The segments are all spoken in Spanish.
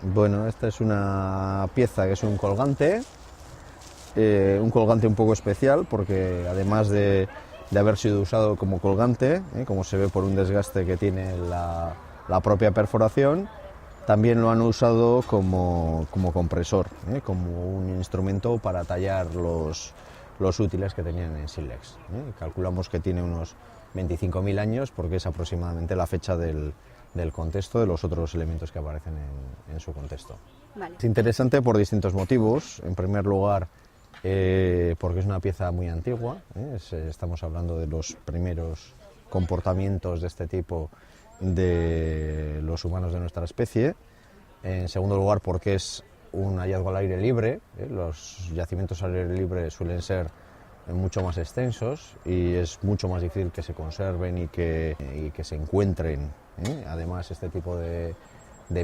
Bueno, esta es una pieza que es un colgante un poco especial porque además de haber sido usado como colgante, como se ve por un desgaste que tiene la propia perforación, también lo han usado como compresor, como un instrumento para tallar los útiles que tenían en sílex. Calculamos que tiene unos 25.000 años porque es aproximadamente la fecha del contexto de los otros elementos que aparecen en su contexto. Vale. Es interesante por distintos motivos. En primer lugar, porque es una pieza muy antigua, estamos hablando de los primeros comportamientos de este tipo de los humanos de nuestra especie. En segundo lugar, porque es un hallazgo al aire libre. Los yacimientos al aire libre suelen ser mucho más extensos y es mucho más difícil que se conserven y que se encuentren. Además, este tipo de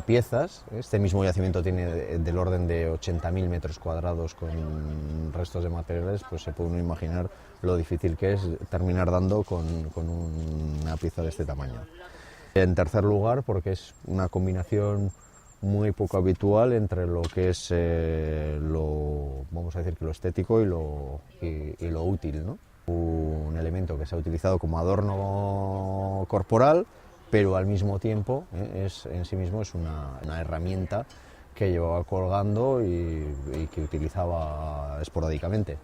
piezas, este mismo yacimiento tiene del orden de 80.000 metros cuadrados con restos de materiales, pues se puede uno imaginar lo difícil que es terminar dando con una pieza de este tamaño. En tercer lugar, porque es una combinación muy poco habitual entre lo que es vamos a decir que lo estético y lo útil, ¿no? Un elemento que se ha utilizado como adorno corporal, pero al mismo tiempo en sí mismo es una herramienta que llevaba colgando y que utilizaba esporádicamente.